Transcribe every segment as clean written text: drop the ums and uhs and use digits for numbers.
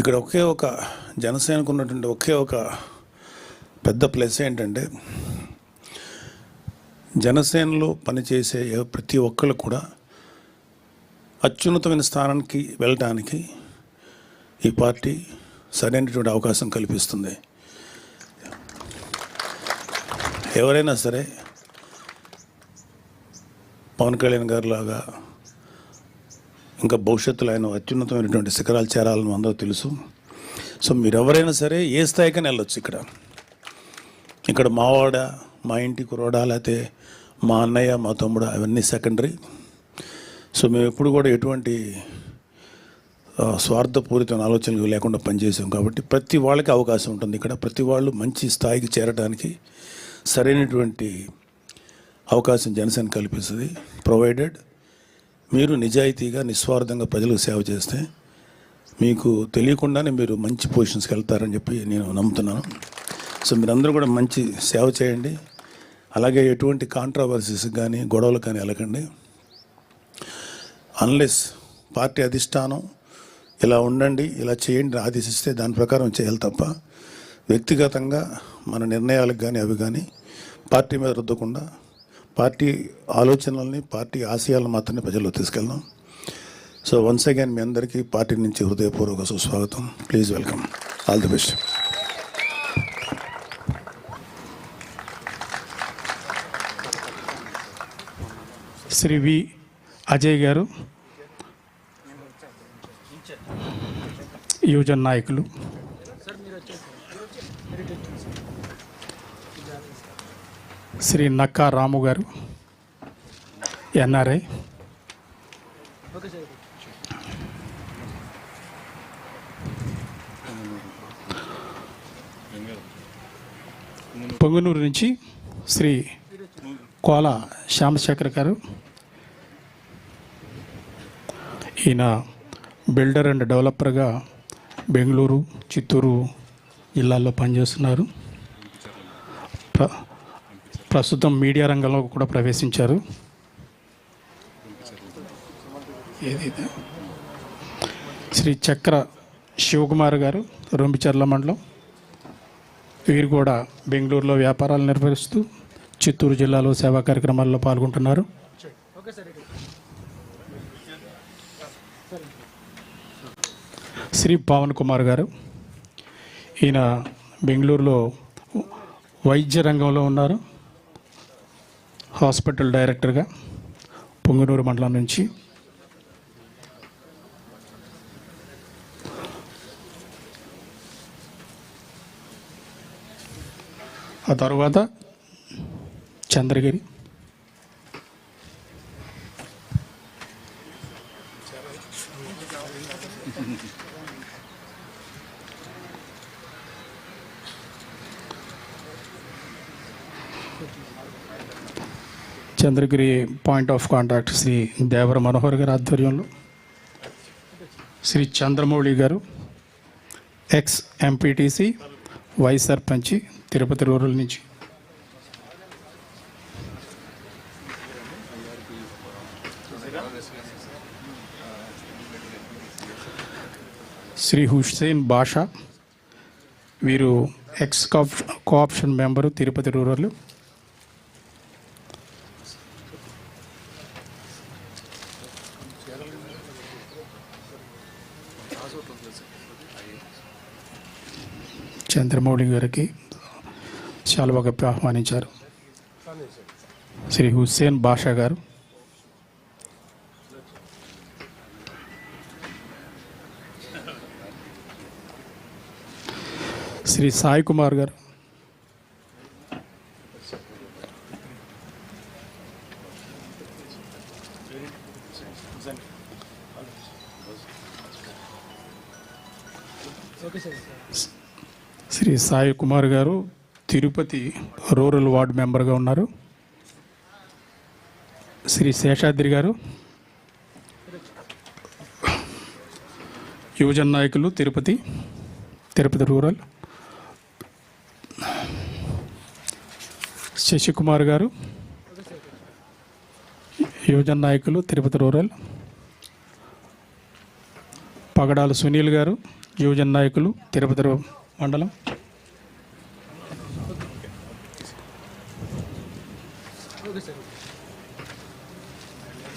ఇక్కడ ఒకే ఒక జనసేనకు ఉన్నటువంటి ఒకే ఒక పెద్ద ప్లస్ ఏంటంటే జనసేనలో పనిచేసే ప్రతి ఒక్కళ్ళు కూడా అత్యున్నతమైన స్థానానికి వెళ్ళటానికి ఈ పార్టీ సరైనటువంటి అవకాశం కల్పిస్తుంది. ఎవరైనా సరే పవన్ కళ్యాణ్ గారి లాగా ఇంకా భవిష్యత్తులో ఆయన అత్యున్నతమైనటువంటి శిఖరాలు చేరాలని అందరూ తెలుసు. సో మీరు ఎవరైనా సరే ఏ స్థాయికైనా వెళ్ళొచ్చు. ఇక్కడ మావాడ, మా ఇంటి కురోడా, లేకపోతే మా అన్నయ్య, మా తమ్ముడు, అవన్నీ సెకండరీ. సో మేము ఎప్పుడు కూడా ఎటువంటి స్వార్థపూరితమైన ఆలోచనలు లేకుండా పనిచేసాం కాబట్టి ప్రతి వాళ్ళకి అవకాశం ఉంటుంది. ఇక్కడ ప్రతి వాళ్ళు మంచి స్థాయికి చేరడానికి సరైనటువంటి అవకాశం జనసేన కల్పిస్తుంది. ప్రొవైడెడ్ మీరు నిజాయితీగా నిస్వార్థంగా ప్రజలకు సేవ చేస్తే మీకు తెలియకుండానే మీరు మంచి పొజిషన్స్కి వెళ్తారని చెప్పి నేను నమ్ముతున్నాను. సో మీరందరూ కూడా మంచి సేవ చేయండి. అలాగే ఎటువంటి కాంట్రవర్సీస్ కానీ గొడవలు కానీ వెళ్ళకండి. అన్లెస్ పార్టీ అధిష్టానం ఇలా ఉండండి, ఇలా చేయండి ఆదేశిస్తే దాని ప్రకారం చేయాలి తప్ప వ్యక్తిగతంగా మన నిర్ణయాలకు కానీ అవి కానీ పార్టీ మీద రుద్దకుండా పార్టీ ఆలోచనల్ని, పార్టీ ఆశయాలను మాత్రమే ప్రజల్లో తీసుకెళ్దాం. సో వన్స్ అగైన్ మీ అందరికీ పార్టీ నుంచి హృదయపూర్వక సుస్వాగతం. Please welcome. All the best. Shri V Ajay garu, యువజన నాయకులు. శ్రీ నక్కా రాము గారు, ఎన్ఆర్ఐ. పొంగునూరు నుంచి శ్రీ కోల శ్యామశేఖర్ గారు. ఈయన బిల్డర్ అండ్ డెవలపర్గా బెంగళూరు, చిత్తూరు జిల్లాల్లో పనిచేస్తున్నారు. ప్రస్తుతం మీడియా రంగంలో కూడా ప్రవేశించారు. శ్రీ చక్ర శివకుమార్ గారు, రొంపిచెర్ల మండలం. వీరు కూడా బెంగళూరులో వ్యాపారాలు నిర్వహిస్తూ చిత్తూరు జిల్లాలో సేవా కార్యక్రమాల్లో పాల్గొంటున్నారు. శ్రీ పవన్ కుమార్ గారు, ఈయన బెంగళూరులో వైద్య రంగంలో ఉన్నారు, హాస్పిటల్ డైరెక్టర్గా, పొంగునూరు మండలం నుంచి. ఆ తర్వాత Chandragiri. Chandragiri point of contact Shri Devara Manohar గారి ఆధ్వర్యంలో శ్రీ చంద్రమౌళి గారు, ఎక్స్ ఎంపీటీసీ, వైస్ సర్పంచి, తిరుపతి రూరల్ నుంచి. శ్రీ హుస్సేన్ బాషా, వీరు ex cooption member, Tirupati rural. Chandramouli గారికి శాలువా కప్పి ఆహ్వానించారు. శ్రీ హుస్సేన్ బాషా గారు. శ్రీ సాయి కుమార్ గారు. శ్రీ సాయి కుమార్ గారు తిరుపతి రూరల్ వార్డు మెంబర్గా ఉన్నారు. శ్రీ శేషాద్రి గారు, యువజన నాయకులు, తిరుపతి రూరల్. శశికుమార్ గారు, యువజన నాయకులు, తిరుపతి రూరల్. పగడాల సునీల్ గారు, యువజన నాయకులు తిరుపతి మండలం.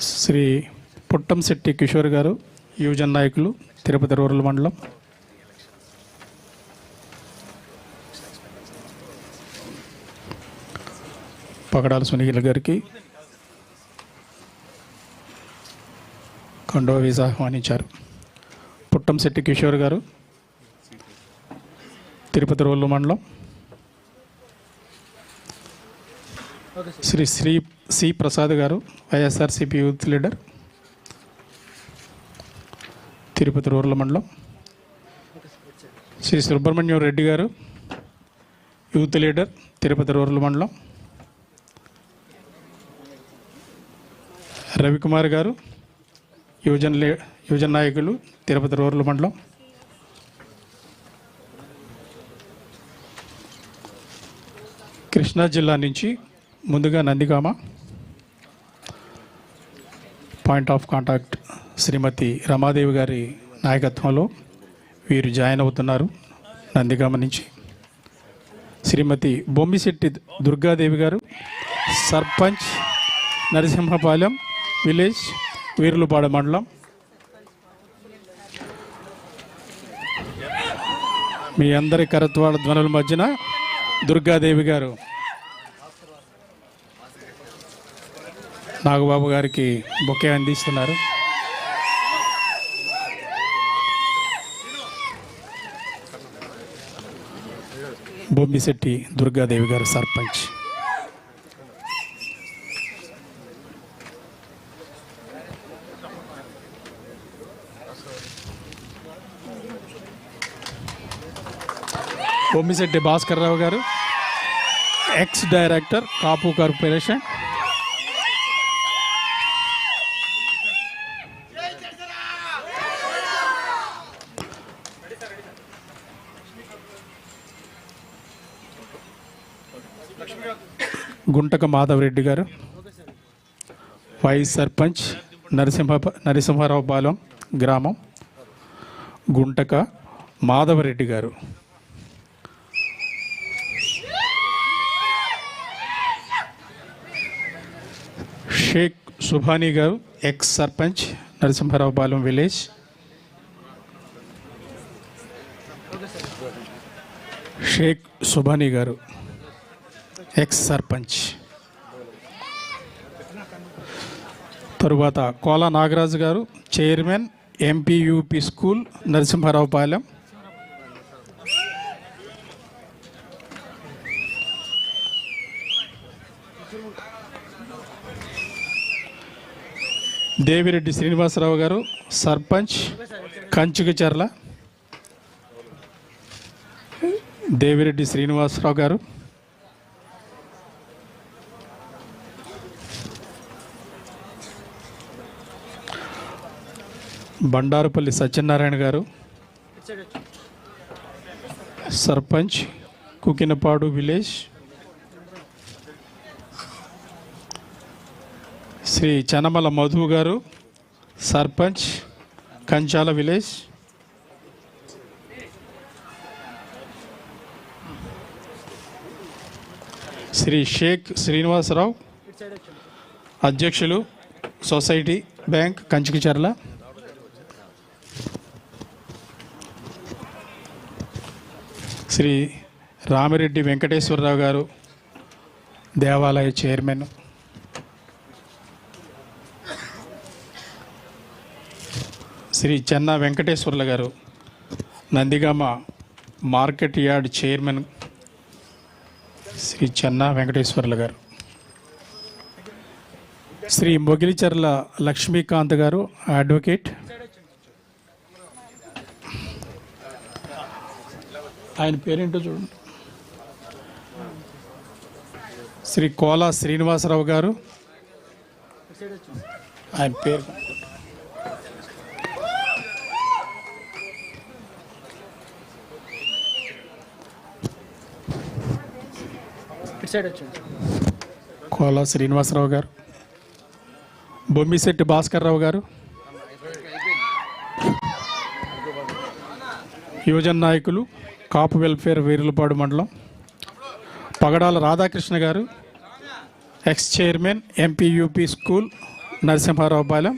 శ్రీ పుట్టంశెట్టి కిషోర్ గారు యువజన నాయకులు తిరుపతి రూరల్ మండలం. పగడాల సునీల్ గారికి కండవ వీసా ఆహ్వానించారు. పుట్టంశెట్టి కిషోర్ గారు తిరుపతి రూరల్ మండలం. శ్రీ సి ప్రసాద్ గారు YSRCP youth leader Tirupati rural మండలం. శ్రీ సుబ్రహ్మణ్యం రెడ్డి గారు యూత్ లీడర్ తిరుపతి రూరల్ మండలం. రవికుమార్ గారు యువజన నాయకులు తిరుపతి రూరల్ మండలం. కృష్ణా జిల్లా నుంచి ముందుగా నందిగామ పాయింట్ ఆఫ్ కాంటాక్ట్ శ్రీమతి రమాదేవి గారి నాయకత్వంలో వీరు జాయిన్ అవుతున్నారు. నందిగామ నుంచి శ్రీమతి బొమ్మిశెట్టి దుర్గాదేవి గారు సర్పంచ్ నరసింహపాలెం విలేజ్ వీర్లుపాడ మండలం. మీ అందరి కరత్వాల ధ్వనుల మధ్యన దుర్గాదేవి గారు నాగబాబు గారికి బొకే అందిస్తున్నారు. బొమ్మిశెట్టి దుర్గాదేవి గారు సర్పంచ్. బొమ్మిశెట్టి భాస్కర్ రావు గారు ఎక్స్ డైరెక్టర్ కాపు కార్పొరేషన్. గుంటక మాధవరెడ్డి గారు వైస్ సర్పంచ్ నరసింహారావు పాలెం గ్రామం. గుంటక మాధవరెడ్డి గారు. Sheikh Subhani garu ex sarpanch Narasimharao Palem village. Sheikh Subhani garu ex sarpanch. తరువాత Kola Nagaraju garu chairman MPUP school Narasimharao Palem. Devireddy Srinivasarao garu sarpanch Kanchukacharla. Devireddy Srinivasarao garu. Bandarupalli Satyanarayana garu sarpanch Kukinapadu village. Shri Chanamala Madhu garu sarpanch Kanchala village. Shri Sheikh Srinivasarao అధ్యక్షులు సొసైటీ బ్యాంక్ కంచుకచర్ల. శ్రీ రామిరెడ్డి వెంకటేశ్వరరావు గారు దేవాలయ chairman. Shri Chenna Venkateswarla garu Nandigama market yard chairman. Shri Chenna Venkateswarla garu. Shri Mogilicharla Lakshmikanth గారు అడ్వకేట్. ఆయన పేరేంటో చూడండి. శ్రీ కోలా శ్రీనివాసరావు గారు. ఆయన పేరు కోలా శ్రీనివాసరావు గారు. బొమ్మిశెట్టి భాస్కర్ రావు గారు. యువజన నాయకులు కాపు వెల్ఫేర్ వీరులపాడు మండలం Pagadala Radhakrishna garu, ex chairman MPUP school Narasimharaopalem.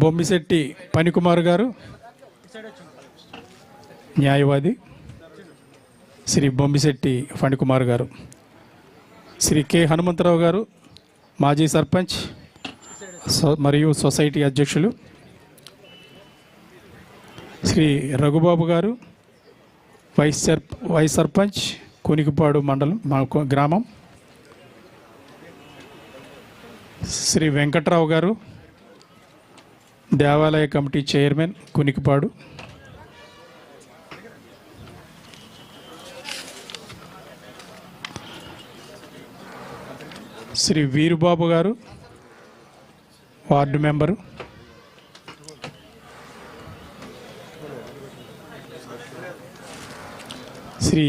Bommisetty Panikumar garu, న్యాయవాది శ్రీ బొమ్మిశెట్టి ఫణికుమార్ గారు. శ్రీ కె హనుమంతరావు గారు, మాజీ సర్పంచ్ మరియు సొసైటీ అధ్యక్షులు. శ్రీ రఘుబాబు గారు, వైస్ సర్పంచ్ కునికిపాడు మండలం మా గ్రామం. శ్రీ వెంకట్రావు గారు, దేవాలయ committee chairman Kunikipadu. Shri Veerubabu garu, ward member. Shri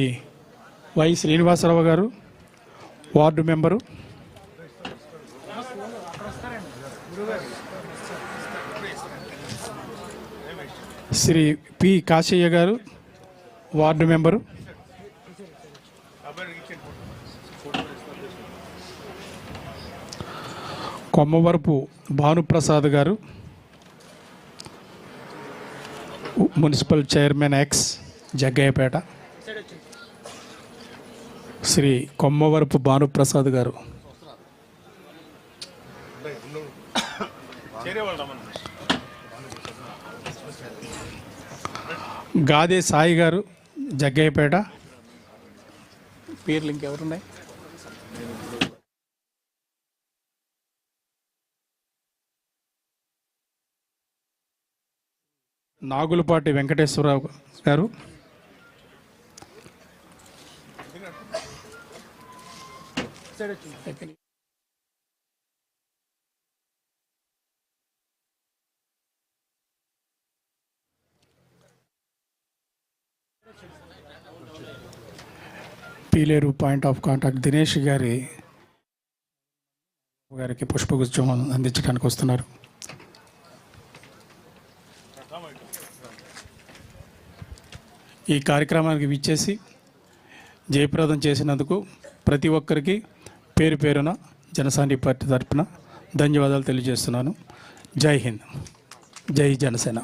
Y Srinivasarao garu, ward member. Shri P Kasayya garu, ward member. Kommavarapu Bhanuprasad garu, municipal chairman ex Jaggayyapeta. Shri Kommavarapu Bhanuprasad garu. Gade Sai గారు, జగ్గయ్యపేట. పేర్లు ఇంకెవరున్నాయి? నాగులపాటి వెంకటేశ్వరరావు గారు. Pileru point of contact Dinesh గారికి పుష్పగుచ్చం అందించడానికి వస్తున్నారు. ఈ కార్యక్రమానికి విచ్చేసి జయప్రదం చేసినందుకు ప్రతి ఒక్కరికి పేరు పేరున జనసేన పార్టీ తరఫున ధన్యవాదాలు తెలియజేస్తున్నాను. జై హింద్, జై జనసేన.